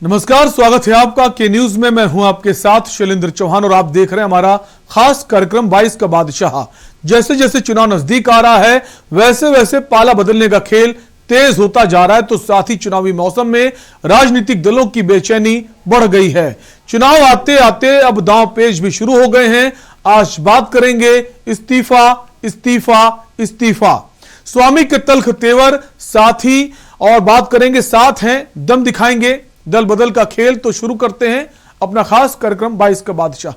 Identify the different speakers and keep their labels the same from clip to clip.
Speaker 1: नमस्कार, स्वागत है आपका के न्यूज में। मैं हूं आपके साथ शैलेंद्र चौहान और आप देख रहे हैं हमारा खास कार्यक्रम 22 का बादशाह। जैसे जैसे चुनाव नजदीक आ रहा है वैसे वैसे पाला बदलने का खेल तेज होता जा रहा है, तो साथ ही चुनावी मौसम में राजनीतिक दलों की बेचैनी बढ़ गई है। चुनाव आते आते अब दांव पेच भी शुरू हो गए हैं। आज बात करेंगे इस्तीफा इस्तीफा इस्तीफा, स्वामी के तल्ख तेवर, साथ ही और बात करेंगे साथ हैं दम दिखाएंगे दल बदल का खेल। तो शुरू करते हैं अपना खास कार्यक्रम 22 का बादशाह।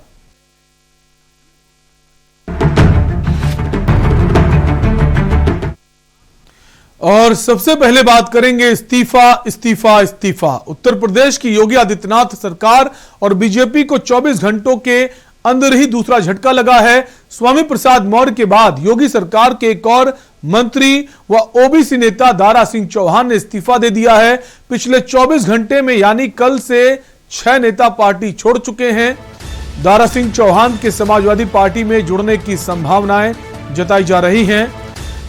Speaker 1: और सबसे पहले बात करेंगे इस्तीफा इस्तीफा इस्तीफा। उत्तर प्रदेश की योगी आदित्यनाथ सरकार और बीजेपी को 24 घंटों के अंदर ही दूसरा झटका लगा है। स्वामी प्रसाद मौर्य के बाद योगी सरकार के एक और मंत्री व ओबीसी नेता दारा सिंह चौहान ने इस्तीफा दे दिया है। पिछले 24 घंटे में यानी कल से 6 नेता पार्टी छोड़ चुके हैं। दारा सिंह चौहान के समाजवादी पार्टी में जुड़ने की संभावनाएं जताई जा रही हैं।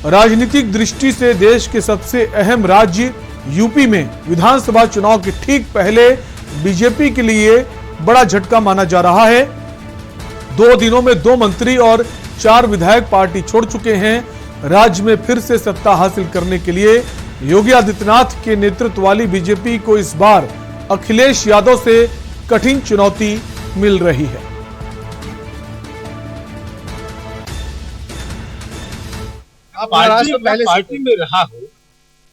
Speaker 1: राजनीतिक दृष्टि से देश के सबसे अहम राज्य यूपी में विधानसभा चुनाव के ठीक पहले बीजेपी के लिए बड़ा झटका माना जा रहा है। 2 दिनों में 2 मंत्री और 4 विधायक पार्टी छोड़ चुके हैं। राज्य में फिर से सत्ता हासिल करने के लिए योगी आदित्यनाथ के नेतृत्व वाली बीजेपी को इस बार अखिलेश यादव से कठिन चुनौती मिल रही है।
Speaker 2: पार्टी में रहा हो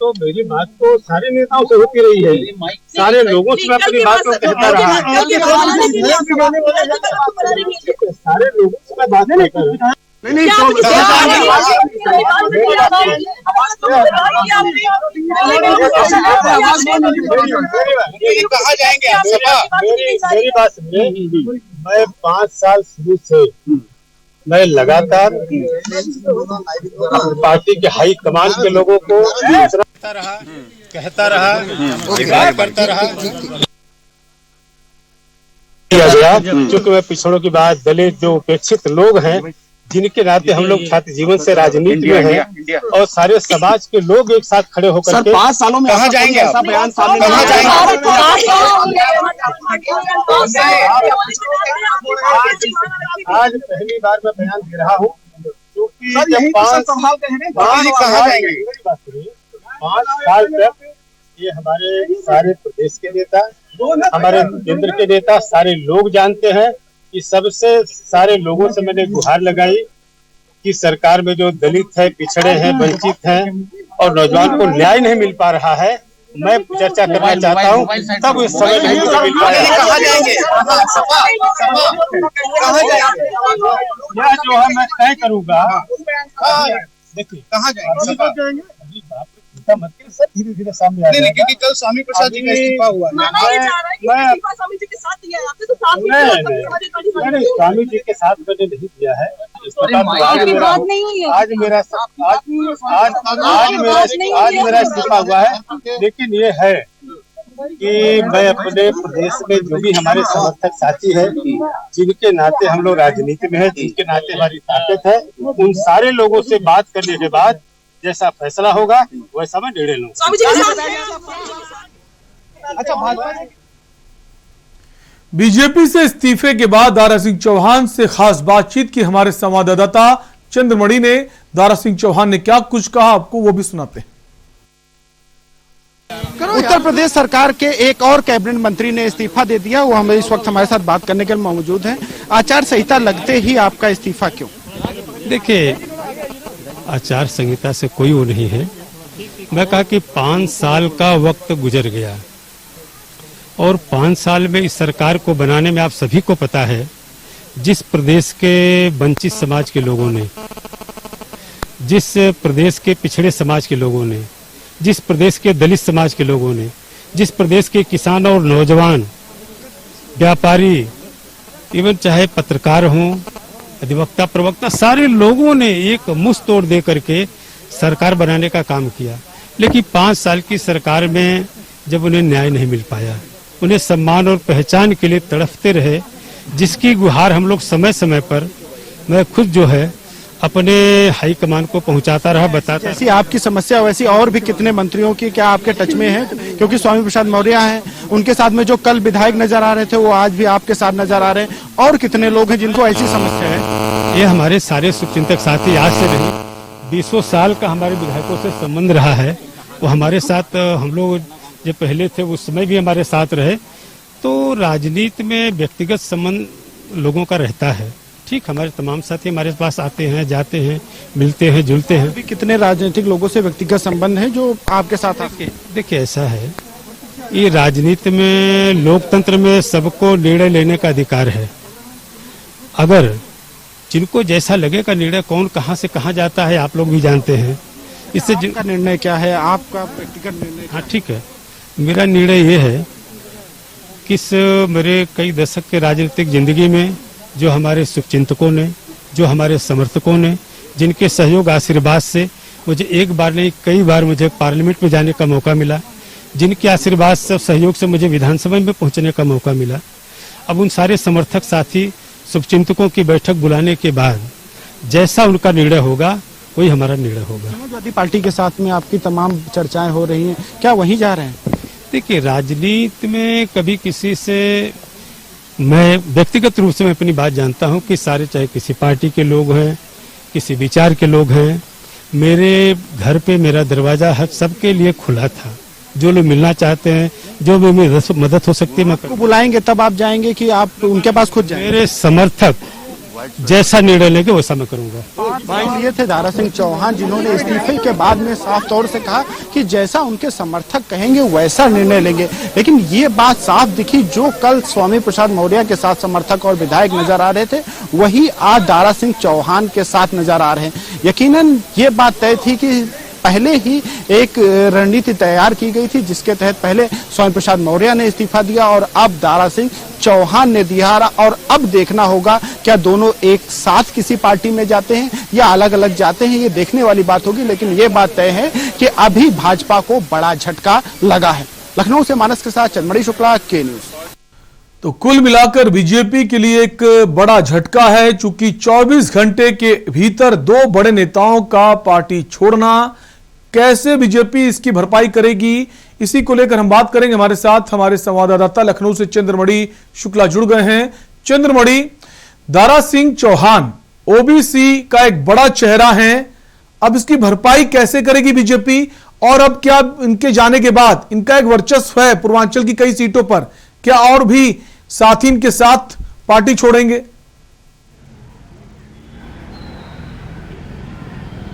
Speaker 2: तो मेरी बात तो सारे नेताओं से होती रही है, सारे लोगों से मैं अपनी बात को कहता रहा, सारे लोगों से मैं बात नहीं कर रहा। नहीं कहा जाएंगे मेरी बात सुनिए। मैं 5 साल शुरू से मैं लगातार पार्टी के हाई कमान के लोगों को कहता रहा करता रहा किया गया, क्योंकि मैं पिछड़ों की बात, दलित जो उपेक्षित लोग हैं, जिनके नाते हम लोग छात्र जीवन से राजनीति में हैं और सारे समाज के लोग एक साथ खड़े होकर के 5 सालों में कहाँ जाएंगे, ऐसा बयान सामने कहाँ जाएंगे? आज पहली बार मैं बयान दे रहा हूँ, क्योंकि जब 5 साल तक ये हमारे सारे प्रदेश के नेता, हमारे केंद्र के नेता, सारे लोग जानते हैं कि सबसे सारे लोगों से मैंने गुहार लगाई कि सरकार में जो दलित है, पिछड़े हैं, वंचित हैं और नौजवान को न्याय नहीं मिल पा रहा है, मैं चर्चा करना चाहता हूँ। तब इस समय नहीं मिल पाया। कहाँ जाएंगे? यह जो है मैं तय करूंगा। देखिए कहाँ जाएंगे? सब धीरे धीरे सामने आ रहा है, क्योंकि कल स्वामी प्रसाद जी का इस्तीफा हुआ। स्वामी जी के साथ दिया है, आपने तो स्वामी जी के साथ मैंने नहीं दिया है। आज मेरा इस्तीफा हुआ है, लेकिन ये है कि मैं अपने प्रदेश में जो भी हमारे समर्थक साथी है, जिनके नाते हम लोग राजनीति में है, जिनके नाते हमारी ताकत है, उन सारे लोगों से बात करने के बाद जैसा फैसला होगा वैसा मैं निर्णय लूंगा। अच्छा,
Speaker 1: बीजेपी से इस्तीफे के बाद दारा सिंह चौहान से खास बातचीत की हमारे संवाददाता चंद्रमणि ने। दारा सिंह चौहान ने क्या कुछ कहा, आपको वो भी सुनाते हैं।
Speaker 3: उत्तर प्रदेश सरकार के एक और कैबिनेट मंत्री ने इस्तीफा दे दिया। वो हमें इस वक्त हमारे साथ बात करने के लिए मौजूद हैं। आचार संहिता लगते ही आपका इस्तीफा क्यों?
Speaker 4: देखिए, आचार संहिता से कोई वो नहीं है। मैं कहा कि 5 साल का वक्त गुजर गया और 5 साल में इस सरकार को बनाने में आप सभी को पता है, जिस प्रदेश के वंचित समाज के लोगों ने, जिस प्रदेश के पिछड़े समाज के लोगों ने, जिस प्रदेश के दलित समाज के लोगों ने, जिस प्रदेश के किसान और नौजवान, व्यापारी, इवन चाहे पत्रकार हों, अधिवक्ता, प्रवक्ता, सारे लोगों ने एक मुश्त तोड़ दे करके सरकार बनाने का काम किया। लेकिन 5 साल की सरकार में जब उन्हें न्याय नहीं मिल पाया, उन्हें सम्मान और पहचान के लिए तड़पते रहे, जिसकी गुहार हम लोग समय समय पर, मैं खुद जो है अपने हाईकमान को पहुंचाता रहा, बताता रहा।
Speaker 3: जैसी आपकी समस्या वैसी और भी कितने मंत्रियों की क्या आपके टच में है? क्योंकि स्वामी प्रसाद मौर्य हैं, उनके साथ में जो कल विधायक नजर आ रहे थे वो आज भी आपके साथ नजर आ रहे हैं, और कितने लोग हैं जिनको ऐसी समस्या है?
Speaker 4: ये हमारे सारे शुभचिंतक साथी आज से नहीं 20 साल का हमारे विधायकों से संबंध रहा है। वो हमारे साथ, हम लोग जो पहले थे उस समय भी हमारे साथ रहे। तो राजनीति में व्यक्तिगत संबंध लोगों का रहता है, ठीक। हमारे तमाम साथी हमारे पास आते हैं, जाते हैं, मिलते हैं, जुलते हैं।
Speaker 3: अभी कितने राजनीतिक लोगों से व्यक्तिगत संबंध है जो आपके साथ आते हैं?
Speaker 4: देखिए ऐसा है, ये राजनीति में, लोकतंत्र में सबको निर्णय लेने का अधिकार है। अगर जिनको जैसा लगेगा निर्णय, कौन कहां से कहां जाता है आप लोग भी जानते हैं। इससे
Speaker 3: आपका निर्णय क्या है? आपका व्यक्तिगत निर्णय?
Speaker 4: हाँ ठीक है, मेरा निर्णय ये है कि मेरे कई दशक के राजनीतिक जिंदगी में जो हमारे शुभचिंतकों ने, जो हमारे समर्थकों ने, जिनके सहयोग आशीर्वाद से मुझे एक बार नहीं कई बार मुझे पार्लियामेंट में जाने का मौका मिला, जिनके आशीर्वाद से, सहयोग से मुझे विधानसभा में पहुंचने का मौका मिला। अब उन सारे समर्थक साथी शुभचिंतकों की बैठक बुलाने के बाद जैसा उनका निर्णय होगा वही हमारा निर्णय होगा।
Speaker 3: समाजवादी पार्टी के साथ में आपकी तमाम चर्चाएं हो रही हैं, क्या वहीं जा रहे हैं?
Speaker 4: देखिए राजनीति में कभी किसी से, मैं व्यक्तिगत रूप से मैं अपनी बात जानता हूं कि सारे, चाहे किसी पार्टी के लोग हैं, किसी विचार के लोग हैं, मेरे घर पे मेरा दरवाजा हर सबके लिए खुला था। जो लोग मिलना चाहते हैं, जो भी मदद हो सकती है, मैं
Speaker 3: बुलाएंगे तब आप जाएंगे कि आप उनके पास खुद जाएंगे?
Speaker 4: मेरे समर्थक जैसा निर्णय लेंगे वैसा मैं करूंगा।
Speaker 3: भाई ये थे दारा सिंह चौहान, जिन्होंने इस्तीफे के बाद में साफ तौर से कहा कि जैसा उनके समर्थक कहेंगे वैसा निर्णय लेंगे। लेकिन ये बात साफ दिखी, जो कल स्वामी प्रसाद मौर्य के साथ समर्थक और विधायक नजर आ रहे थे वही आज दारा सिंह चौहान के साथ नजर आ रहे हैं। यकीनन ये बात तय थी कि पहले ही एक रणनीति तैयार की गई थी, जिसके तहत पहले स्वामी प्रसाद मौर्य ने इस्तीफा दिया और अब दारा सिंह चौहान ने दिया, और अब देखना होगा क्या दोनों एक साथ किसी पार्टी में जाते हैं या अलग अलग जाते हैं, ये देखने वाली बात होगी। लेकिन ये बात तय है कि अभी भाजपा को बड़ा झटका लगा है। लखनऊ से मानस के साथ चंद्रमणि शुक्ला, के न्यूज।
Speaker 1: तो कुल मिलाकर बीजेपी के लिए एक बड़ा झटका है, चूंकि 24 घंटे के भीतर 2 बड़े नेताओं का पार्टी छोड़ना, कैसे बीजेपी इसकी भरपाई करेगी, इसी को लेकर हम बात करेंगे। हमारे साथ हमारे संवाददाता लखनऊ से चंद्रमणि शुक्ला जुड़ गए हैं। चंद्रमणि, दारा सिंह चौहान ओबीसी का एक बड़ा चेहरा है, अब इसकी भरपाई कैसे करेगी बीजेपी, और अब क्या इनके जाने के बाद इनका एक वर्चस्व है पूर्वांचल की कई सीटों पर, क्या और भी साथी इनके साथ पार्टी छोड़ेंगे?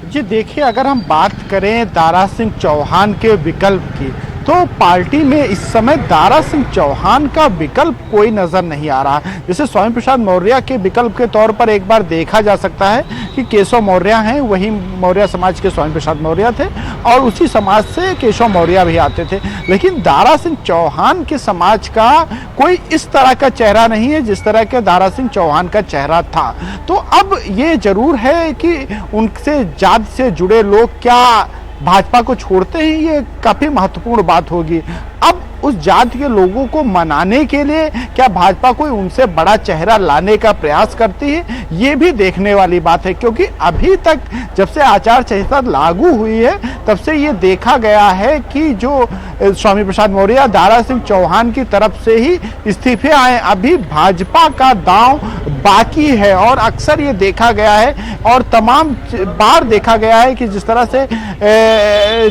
Speaker 3: जी देखिए, अगर हम बात करें दारा सिंह चौहान के विकल्प की, तो पार्टी में इस समय दारा सिंह चौहान का विकल्प कोई नजर नहीं आ रहा। जैसे स्वामी प्रसाद मौर्य के विकल्प के तौर पर एक बार देखा जा सकता है कि केशव मौर्य हैं, वही मौर्य समाज के स्वामी प्रसाद मौर्य थे और उसी समाज से केशव मौर्य भी आते थे। लेकिन दारा सिंह चौहान के समाज का कोई इस तरह का चेहरा नहीं है जिस तरह के दारा सिंह चौहान का चेहरा था। तो अब ये जरूर है कि उनसे जात से जुड़े लोग क्या भाजपा को छोड़ते हैं, ये काफी महत्वपूर्ण बात होगी। अब उस जाति के लोगों को मनाने के लिए क्या भाजपा कोई उनसे बड़ा चेहरा लाने का प्रयास करती है, ये भी देखने वाली बात है। क्योंकि अभी तक जब से आचार संहिता लागू हुई है तब से ये देखा गया है कि जो स्वामी प्रसाद मौर्य दारा सिंह चौहान की तरफ से ही इस्तीफे आए, अभी भाजपा का दांव बाकी है। और अक्सर ये देखा गया है और तमाम बार देखा गया है कि जिस तरह से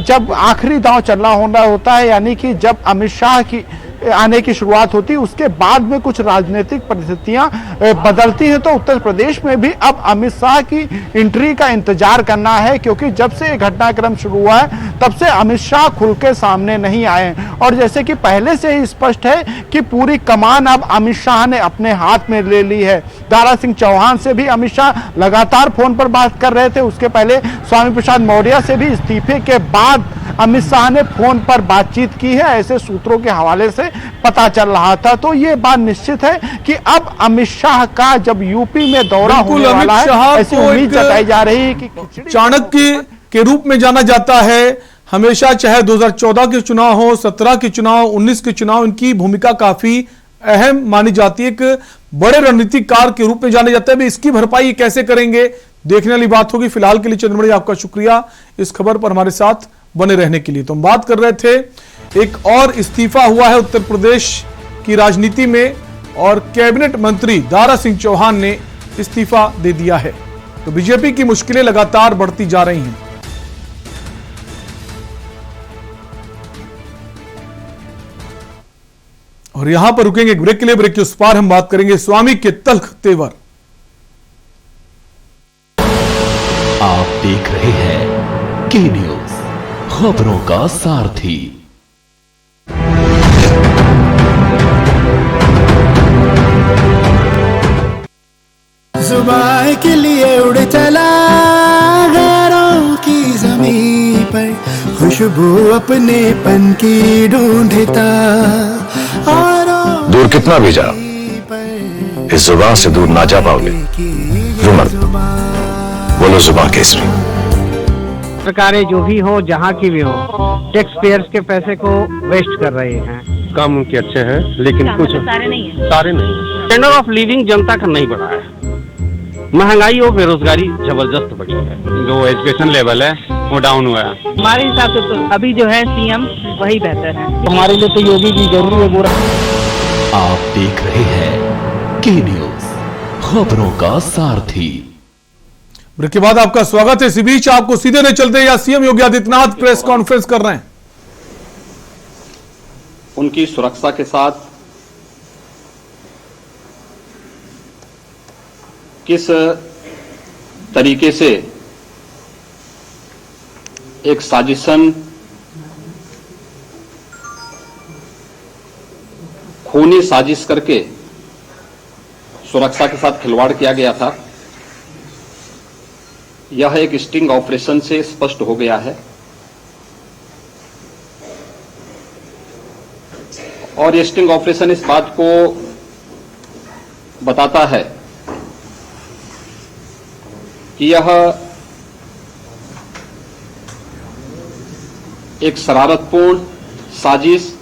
Speaker 3: जब आखिरी दांव चलना होता है, यानी कि जब अमित शाह की आने की शुरुआत होती है, उसके बाद में कुछ राजनीतिक परिस्थितियां बदलती हैं। तो उत्तर प्रदेश में भी अब अमित शाह की एंट्री का इंतजार करना है, क्योंकि जब से घटनाक्रम शुरू हुआ है तब से अमित शाह खुल के सामने नहीं आए। और जैसे कि पहले से ही स्पष्ट है कि पूरी कमान अब अमित शाह ने अपने हाथ में ले ली है। दारा सिंह चौहान से भी अमित शाह लगातार फोन पर बात कर रहे थे, उसके पहले स्वामी प्रसाद मौर्य से भी इस्तीफे के बाद अमित शाह ने फोन पर बातचीत की है, ऐसे सूत्रों के हवाले से पता चल रहा था। तो ये बात निश्चित है कि अब अमित शाह का जब यूपी में दौरा होने वाला है, ऐसी उम्मीद जताई जा रही है कि
Speaker 1: चाणक्य के रूप में जाना जाता है हमेशा, चाहे 2014 के चुनाव हो, 17 के चुनाव, 19 के चुनाव, इनकी भूमिका काफी अहम मानी जाती है। एक बड़े रणनीतिकार के रूप में जाने जाता है। इसकी भरपाई कैसे करेंगे, देखने वाली बात होगी। फिलहाल के लिए चंद्रमणि आपका शुक्रिया इस खबर पर हमारे साथ बने रहने के लिए। तो हम बात कर रहे थे, एक और इस्तीफा हुआ है उत्तर प्रदेश की राजनीति में और कैबिनेट मंत्री दारा सिंह चौहान ने इस्तीफा दे दिया है। तो बीजेपी की मुश्किलें लगातार बढ़ती जा रही हैं। और यहां पर रुकेंगे ब्रेक के लिए। ब्रेक के उस पार हम बात करेंगे स्वामी के तल्ख तेवर।
Speaker 5: आप देख रहे हैं के न्यूज, खबरों का सारथी।
Speaker 6: जुबान के लिए उड़ चला गैरों की जमीन पर, खुशबू अपने पन की ढूंढता।
Speaker 7: दूर कितना भी जाओ, इस जुबान से दूर ना जा पाओगे। जुमर बोलो जुबान केसरी।
Speaker 8: सरकारें जो भी हो, जहाँ की भी हो, टैक्स पेयर्स के पैसे को वेस्ट कर रहे हैं।
Speaker 9: काम उनके अच्छे हैं लेकिन कुछ सारे नहीं है।
Speaker 8: स्टैंडर्ड ऑफ लिविंग जनता का नहीं बढ़ा है। महंगाई और बेरोजगारी जबरदस्त बढ़ी है।
Speaker 9: जो एजुकेशन लेवल है वो डाउन हुआ है।
Speaker 10: हमारे हिसाब से तो अभी जो है सीएम वही बेहतर है।
Speaker 8: हमारे लिए तो योगी जी जरूरी है पूरा।
Speaker 5: आप देख रहे हैं के न्यूज, खबरों का सारथी।
Speaker 1: ब्रेक के बाद आपका स्वागत है। इसी बीच आपको सीधे ले चलते या CM Yogi Adityanath press conference कर रहे हैं।
Speaker 11: उनकी सुरक्षा के साथ किस तरीके से एक साजिशन, खूनी साजिश करके सुरक्षा के साथ खिलवाड़ किया गया था, यह एक स्टिंग ऑपरेशन से स्पष्ट हो गया है। और ये स्टिंग ऑपरेशन इस बात को बताता है कि यह एक शरारतपूर्ण साजिश,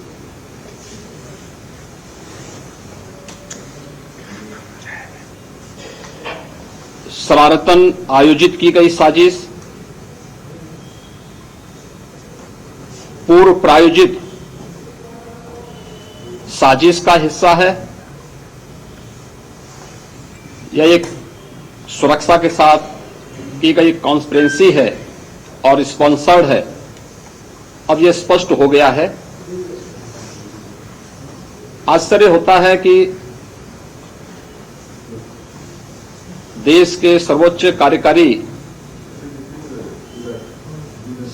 Speaker 11: शरारतन आयोजित की गई साजिश, पूर्व प्रायोजित साजिश का हिस्सा है। यह एक सुरक्षा के साथ की गई कॉन्स्पिरेंसी है और स्पॉन्सर्ड है। अब यह स्पष्ट हो गया है। आश्चर्य होता है कि देश के सर्वोच्च कार्यकारी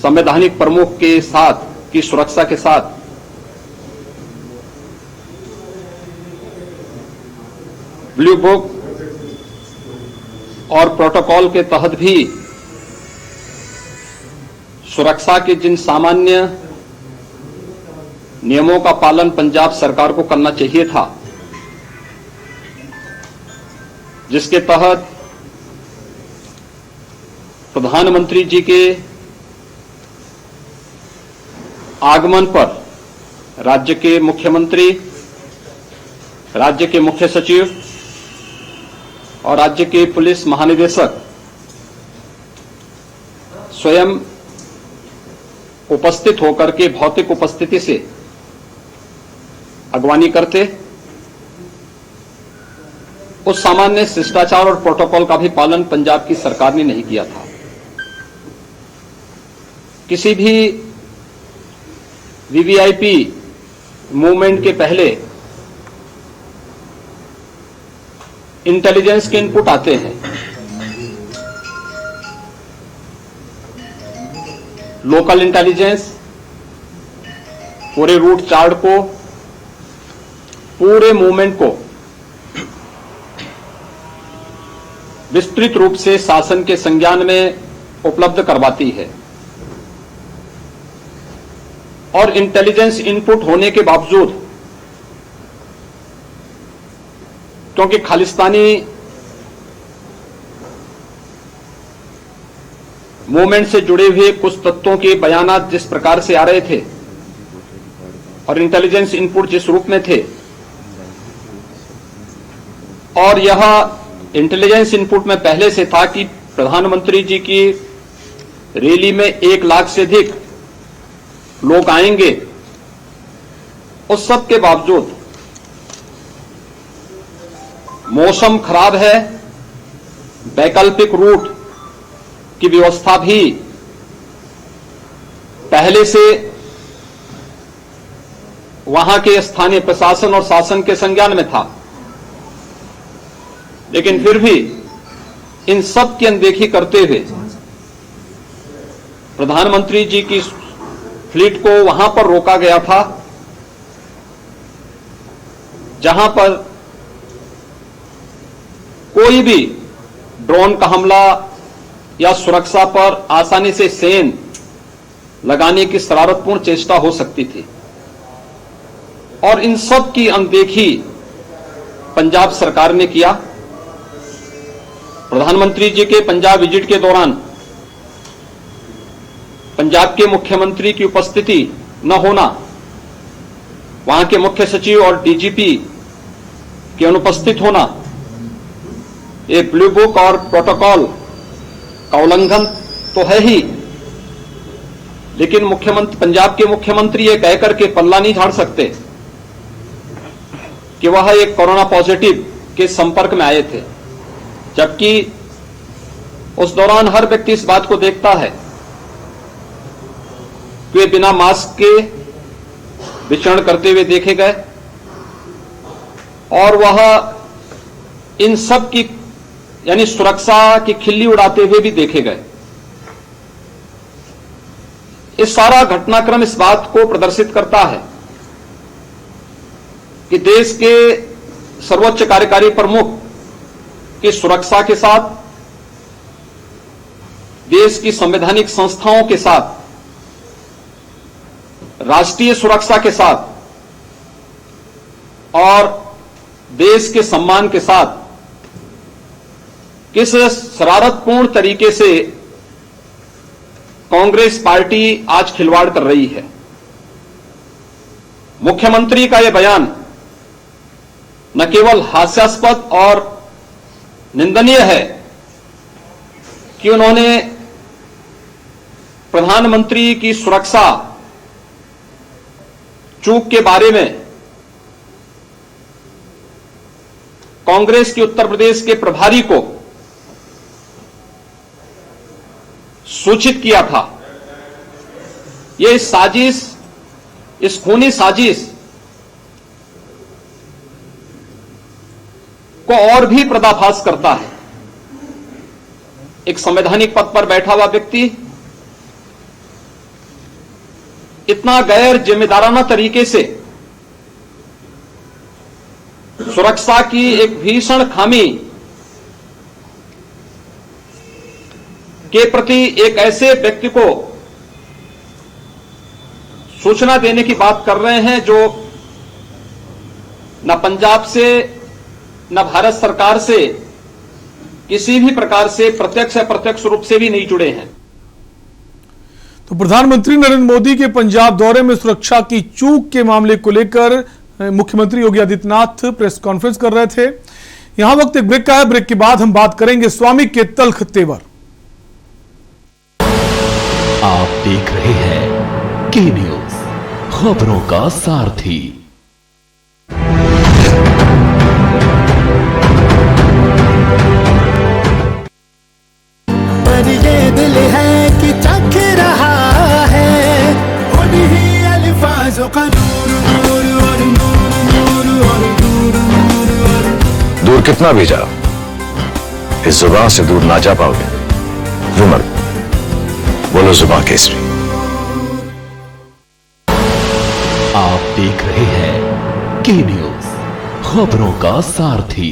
Speaker 11: संवैधानिक प्रमुख के साथ की सुरक्षा के साथ ब्लू बुक और प्रोटोकॉल के तहत भी सुरक्षा के जिन सामान्य नियमों का पालन पंजाब सरकार को करना चाहिए था, जिसके तहत प्रधानमंत्री जी के आगमन पर राज्य के मुख्यमंत्री, राज्य के मुख्य सचिव और राज्य के पुलिस महानिदेशक स्वयं उपस्थित होकर के भौतिक उपस्थिति से अगवानी करते, उस सामान्य शिष्टाचार और प्रोटोकॉल का भी पालन पंजाब की सरकार ने नहीं किया था। किसी भी वीवीआईपी मूवमेंट के पहले इंटेलिजेंस के इनपुट आते हैं। लोकल इंटेलिजेंस पूरे रूट चार्ट को, पूरे मूवमेंट को विस्तृत रूप से शासन के संज्ञान में उपलब्ध करवाती है। और इंटेलिजेंस इनपुट होने के बावजूद, क्योंकि खालिस्तानी मूवमेंट से जुड़े हुए कुछ तत्वों के बयानात जिस प्रकार से आ रहे थे और इंटेलिजेंस इनपुट जिस रूप में थे, और यह इंटेलिजेंस इनपुट में पहले से था कि प्रधानमंत्री जी की रैली में 1 लाख से अधिक लोग आएंगे, उस सब के बावजूद मौसम खराब है, वैकल्पिक रूट की व्यवस्था भी पहले से वहां के स्थानीय प्रशासन और शासन के संज्ञान में था, लेकिन फिर भी इन सब की अनदेखी करते हुए प्रधानमंत्री जी की फ्लीट को वहां पर रोका गया था जहां पर कोई भी ड्रोन का हमला या सुरक्षा पर आसानी से सेंध लगाने की शरारतपूर्ण चेष्टा हो सकती थी। और इन सब की अनदेखी पंजाब सरकार ने किया। प्रधानमंत्री जी के पंजाब विजिट के दौरान पंजाब के मुख्यमंत्री की उपस्थिति न होना, वहां के मुख्य सचिव और डीजीपी के अनुपस्थित होना, एक ब्लू बुक और प्रोटोकॉल का उल्लंघन तो है ही, लेकिन मुख्यमंत्री पंजाब के मुख्यमंत्री ये कहकर के पल्ला नहीं झाड़ सकते कि वह एक कोरोना पॉजिटिव के संपर्क में आए थे, जबकि उस दौरान हर व्यक्ति इस बात को देखता है कि वे बिना मास्क के विचरण करते हुए देखे गए और वह इन सब की यानी सुरक्षा की खिल्ली उड़ाते हुए भी देखे गए। इस सारा घटनाक्रम इस बात को प्रदर्शित करता है कि देश के सर्वोच्च कार्यकारी प्रमुख की सुरक्षा के साथ, देश की संवैधानिक संस्थाओं के साथ, राष्ट्रीय सुरक्षा के साथ और देश के सम्मान के साथ किस शरारतपूर्ण तरीके से कांग्रेस पार्टी आज खिलवाड़ कर रही है। मुख्यमंत्री का यह बयान न केवल हास्यास्पद और निंदनीय है कि उन्होंने प्रधानमंत्री की सुरक्षा चूक के बारे में कांग्रेस के उत्तर प्रदेश के प्रभारी को सूचित किया था। यह साजिश, इस खूनी साजिश को और भी पर्दाफाश करता है। एक संवैधानिक पद पर बैठा हुआ व्यक्ति इतना गैर जिम्मेदाराना तरीके से सुरक्षा की एक भीषण खामी के प्रति एक ऐसे व्यक्ति को सूचना देने की बात कर रहे हैं जो न पंजाब से न भारत सरकार से किसी भी प्रकार से प्रत्यक्ष या अप्रत्यक्ष रूप से भी नहीं जुड़े हैं।
Speaker 1: तो प्रधानमंत्री नरेंद्र मोदी के पंजाब दौरे में सुरक्षा की चूक के मामले को लेकर मुख्यमंत्री योगी आदित्यनाथ प्रेस कॉन्फ्रेंस कर रहे थे। यहां वक्त एक ब्रेक का है, ब्रेक के बाद हम बात करेंगे स्वामी के तल्ख तेवर।
Speaker 5: आप देख रहे हैं के न्यूज, खबरों का सारथी।
Speaker 6: पर ये दिल है कि चख रहा है उन्हीं अल्फाजों का नूर नूर और नूर नूर और नूर नूर और
Speaker 7: दूर कितना भी जाओ, इस जुबान से दूर ना जा पाओगे। रुमर बोलो जुबान केसरी।
Speaker 5: आप देख रहे हैं के न्यूज, खबरों का सारथी।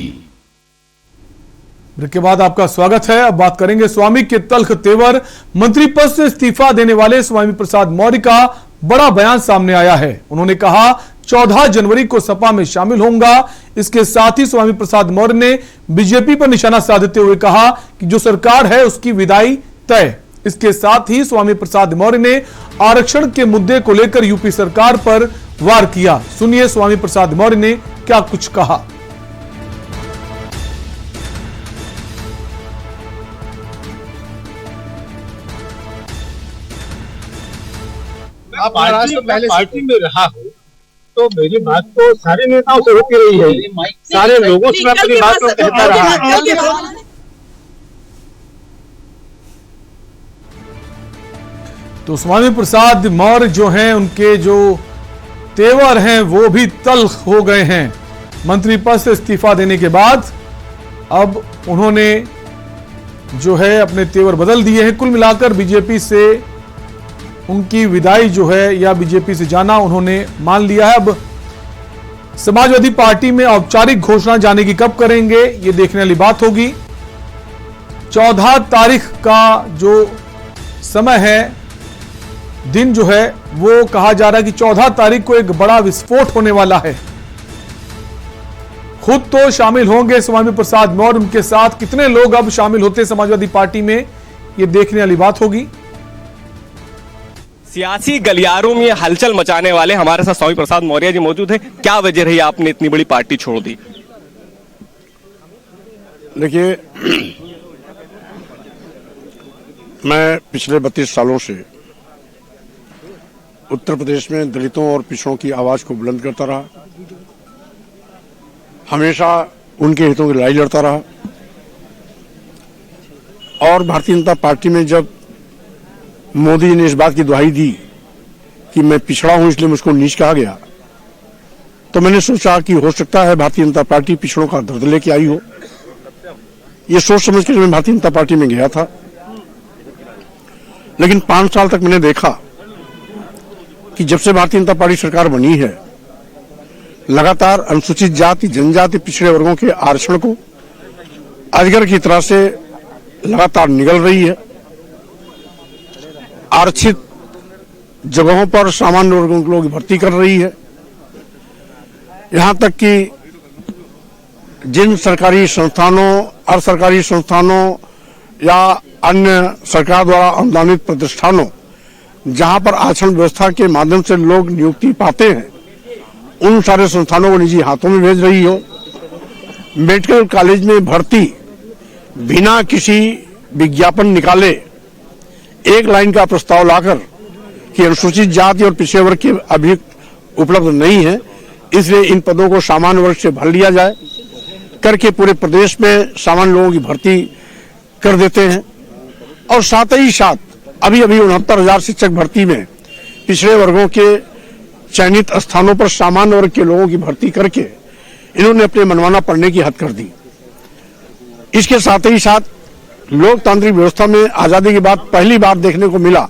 Speaker 1: ब्रेक के बाद आपका स्वागत है। अब बात करेंगे स्वामी के तल्ख तेवर। मंत्री पद से इस्तीफा देने वाले स्वामी प्रसाद मौर्य का बड़ा बयान सामने आया है। उन्होंने कहा 14 जनवरी को सपा में शामिल होऊंगा। इसके साथ ही स्वामी प्रसाद मौर्य ने बीजेपी पर निशाना साधते हुए कहा कि जो सरकार है उसकी विदाई तय। इसके साथ ही स्वामी प्रसाद मौर्य ने आरक्षण के मुद्दे को लेकर यूपी सरकार पर वार किया। सुनिए स्वामी प्रसाद मौर्य ने क्या कुछ कहा।
Speaker 2: पार्टी में रहा हूँ तो मेरी बात तो सारे नेताओं से होती रही है, सारे लोगों से मैं अपनी बात को कहता रहा।
Speaker 1: तो स्वामी प्रसाद मौर्य जो हैं, उनके जो तेवर हैं वो भी तल्ख हो गए हैं। मंत्री पद से इस्तीफा देने के बाद अब उन्होंने जो है अपने तेवर बदल दिए हैं। कुल मिलाकर बीजेपी से उनकी विदाई जो है या बीजेपी से जाना उन्होंने मान लिया है। अब समाजवादी पार्टी में औपचारिक घोषणा जाने की कब करेंगे ये देखने वाली बात होगी। 14 तारीख का जो समय है, दिन जो है, वो कहा जा रहा है कि 14 तारीख को एक बड़ा विस्फोट होने वाला है। खुद तो शामिल होंगे स्वामी प्रसाद मौर्य, उनके साथ कितने लोग अब शामिल होते हैं समाजवादी पार्टी में ये देखने वाली बात होगी।
Speaker 9: सियासी गलियारों में हलचल मचाने वाले हमारे साथ स्वामी प्रसाद मौर्य जी मौजूद हैं। क्या वजह रही आपने इतनी बड़ी पार्टी छोड़ दी?
Speaker 12: देखिए, मैं पिछले 32 सालों से उत्तर प्रदेश में दलितों और पिछड़ों की आवाज को बुलंद करता रहा, हमेशा उनके हितों की लड़ाई लड़ता रहा। और भारतीय जनता पार्टी में जब मोदी ने इस बात की दुहाई दी कि मैं पिछड़ा हूं इसलिए मुझको नीच कहा गया, तो मैंने सोचा कि हो सकता है भारतीय जनता पार्टी पिछड़ों का दर्द लेके आई हो। ये सोच समझ के मैं भारतीय जनता पार्टी में गया था। लेकिन 5 साल तक मैंने देखा कि जब से भारतीय जनता पार्टी सरकार बनी है, लगातार अनुसूचित जाति, जनजाति, पिछड़े वर्गों के आरक्षण को अजगर की तरह से लगातार निगल रही है। आरक्षित जगहों पर सामान्य वर्गों के लोग भर्ती कर रही है। यहां तक कि जिन सरकारी संस्थानों, अर्ध सरकारी संस्थानों या अन्य सरकार द्वारा अनुदानित प्रतिष्ठानों जहां पर आरक्षण व्यवस्था के माध्यम से लोग नियुक्ति पाते हैं, उन सारे संस्थानों को निजी हाथों में भेज रही हो। मेडिकल कॉलेज में भर्ती बिना किसी विज्ञापन निकाले एक लाइन का प्रस्ताव लाकर कि अनुसूचित जाति और पिछड़े वर्ग के अभियुक्त उपलब्ध नहीं है, इसलिए इन पदों को सामान्य वर्ग से भर लिया जाए करके पूरे प्रदेश में सामान्य लोगों की भर्ती कर देते हैं। और साथ ही साथ अभी 69,000 शिक्षक भर्ती में पिछड़े वर्गों के चयनित स्थानों पर सामान्य वर्ग के लोगों की भर्ती करके इन्होंने अपने मनमाना पढ़ने की हद कर दी। इसके साथ ही साथ लोकतांत्रिक व्यवस्था में आजादी के बाद पहली बार देखने को मिला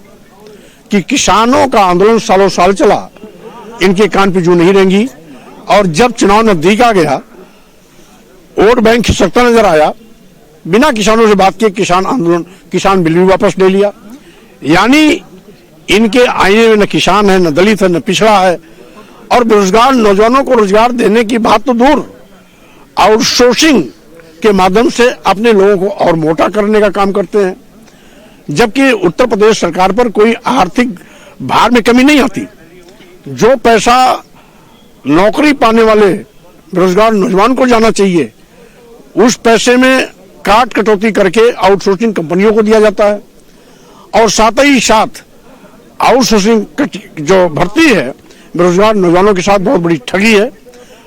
Speaker 12: कि किसानों का आंदोलन सालों साल चला, इनके कान पे जू नहीं रेंगी। और जब चुनाव नजदीक आ गया, वोट बैंक खिसकता नजर आया, बिना किसानों से बात किए किसान बिल भी वापस ले लिया। यानी इनके आईने में न किसान है, न दलित है, न पिछड़ा है। और बेरोजगार नौजवानों को रोजगार देने की बात तो दूर, आउटसोर्सिंग के माध्यम से अपने लोगों को और मोटा करने का काम करते हैं। जबकि उत्तर प्रदेश सरकार पर कोई आर्थिक भार में कमी नहीं आती। जो पैसा नौकरी पाने वाले बेरोजगार नौजवान को जाना चाहिए, उस पैसे में काट कटौती करके आउटसोर्सिंग कंपनियों को दिया जाता है। और साथ ही साथ आउटसोर्सिंग जो भर्ती है बेरोजगार नौजवानों के साथ बहुत बड़ी ठगी है।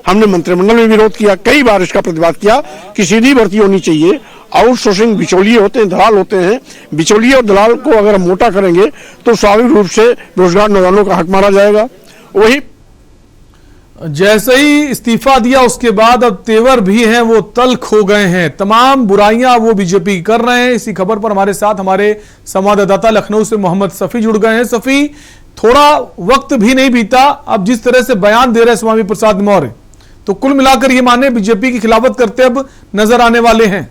Speaker 12: हमने मंत्रिमंडल में विरोध किया, कई बार इसका प्रतिवाद किया कि सीधी भर्ती होनी चाहिए। आउटसोर्सिंग बिचौलिए होते हैं, दलाल होते हैं। बिचौलिए और दलाल को अगर हम मोटा करेंगे तो स्वाभाविक रूप से बेरोजगार नौजवानों का हक मारा जाएगा। वही
Speaker 1: जैसे ही इस्तीफा दिया उसके बाद अब तेवर भी हैं वो तल्ख हो गए हैं। तमाम बुराइयां वो बीजेपी कर रहे हैं। इसी खबर पर हमारे साथ हमारे संवाददाता लखनऊ से मोहम्मद सफी जुड़ गए हैं। सफी, थोड़ा वक्त भी नहीं बीता, अब जिस तरह से बयान दे रहे हैं स्वामी प्रसाद मौर्य, तो कुल मिलाकर ये माने बीजेपी की खिलाफत करते अब नजर आने वाले हैं।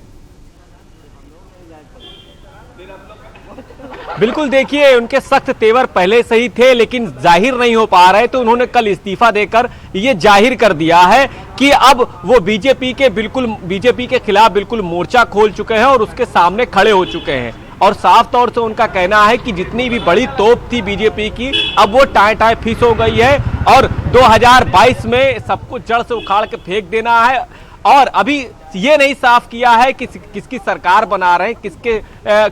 Speaker 9: बिल्कुल, देखिए उनके सख्त तेवर पहले से ही थे लेकिन जाहिर नहीं हो पा रहे, तो उन्होंने कल इस्तीफा देकर ये जाहिर कर दिया है कि अब वो बीजेपी के खिलाफ बिल्कुल मोर्चा खोल चुके हैं और उसके सामने खड़े हो चुके हैं। और साफ तौर से उनका कहना है कि जितनी भी बड़ी तोप थी बीजेपी की, अब वो टाए फीस हो गई है और 2022 में सब कुछ जड़ से उखाड़ के फेंक देना है। और अभी ये नहीं साफ किया है कि किसकी सरकार बना रहे हैं, किसके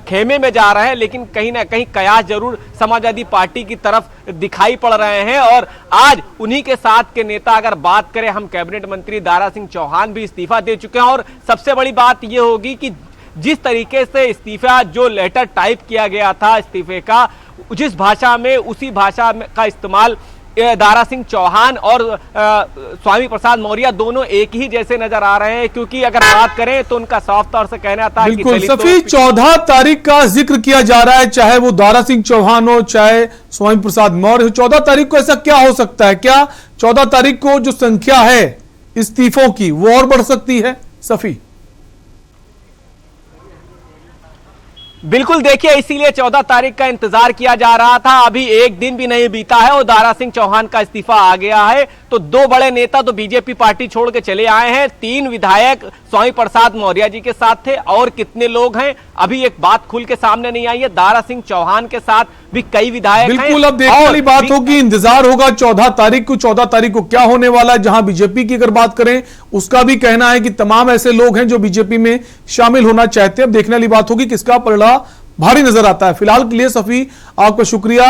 Speaker 9: खेमे में जा रहे हैं, लेकिन कहीं ना कहीं कयास जरूर समाजवादी पार्टी की तरफ दिखाई पड़ रहे हैं। और आज उन्हीं के साथ के नेता अगर बात करें, हम कैबिनेट मंत्री दारा सिंह चौहान भी इस्तीफा दे चुके हैं। और सबसे बड़ी बात यह होगी कि जिस तरीके से इस्तीफा जो लेटर टाइप किया गया था इस्तीफे का, जिस भाषा में, उसी भाषा का इस्तेमाल दारा सिंह चौहान और स्वामी प्रसाद मौर्य दोनों एक ही जैसे नजर आ रहे हैं। क्योंकि अगर बात करें तो उनका साफ तौर से कहना था कि
Speaker 1: सफी 14 तारीख का जिक्र किया जा रहा है, चाहे वो दारा सिंह चौहान हो चाहे स्वामी प्रसाद मौर्य हो। 14 तारीख को ऐसा क्या हो सकता है? क्या 14 तारीख को जो संख्या है इस्तीफों की वो और बढ़ सकती है? सफी
Speaker 9: बिल्कुल, देखिए इसीलिए 14 तारीख का इंतजार किया जा रहा था। अभी एक दिन भी नहीं बीता है और दारा सिंह चौहान का इस्तीफा आ गया है। तो दो बड़े नेता तो बीजेपी पार्टी छोड़ के चले आए हैं, 3 विधायक स्वामी प्रसाद मौर्य जी के साथ थे। और कितने लोग हैं अभी एक बात खुल के सामने नहीं आई है। दारा सिंह चौहान के साथ भी कई विधायक हैं।
Speaker 1: बिल्कुल, अब देखने वाली बात होगी, इंतजार होगा 14 तारीख को। 14 तारीख को क्या होने वाला है? जहां बीजेपी की अगर बात करें, उसका भी कहना है कि तमाम ऐसे लोग हैं जो बीजेपी में शामिल होना चाहते हैं। अब देखने वाली बात होगी किसका परिणाम भारी नजर आता है। फिलहाल के लिए सफी आपका शुक्रिया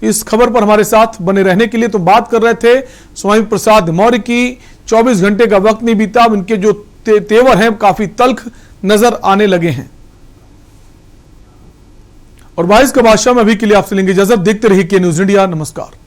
Speaker 1: इस खबर पर हमारे साथ बने रहने के लिए। तो बात कर रहे थे स्वामी प्रसाद मौर्य की, 24 घंटे का वक्त नहीं बीता, उनके जो तेवर हैं काफी तल्ख नजर आने लगे हैं। और 22 का बादशाह में अभी के लिए आपसे लेंगे इजाजत। देखते रहिए के न्यूज इंडिया। नमस्कार।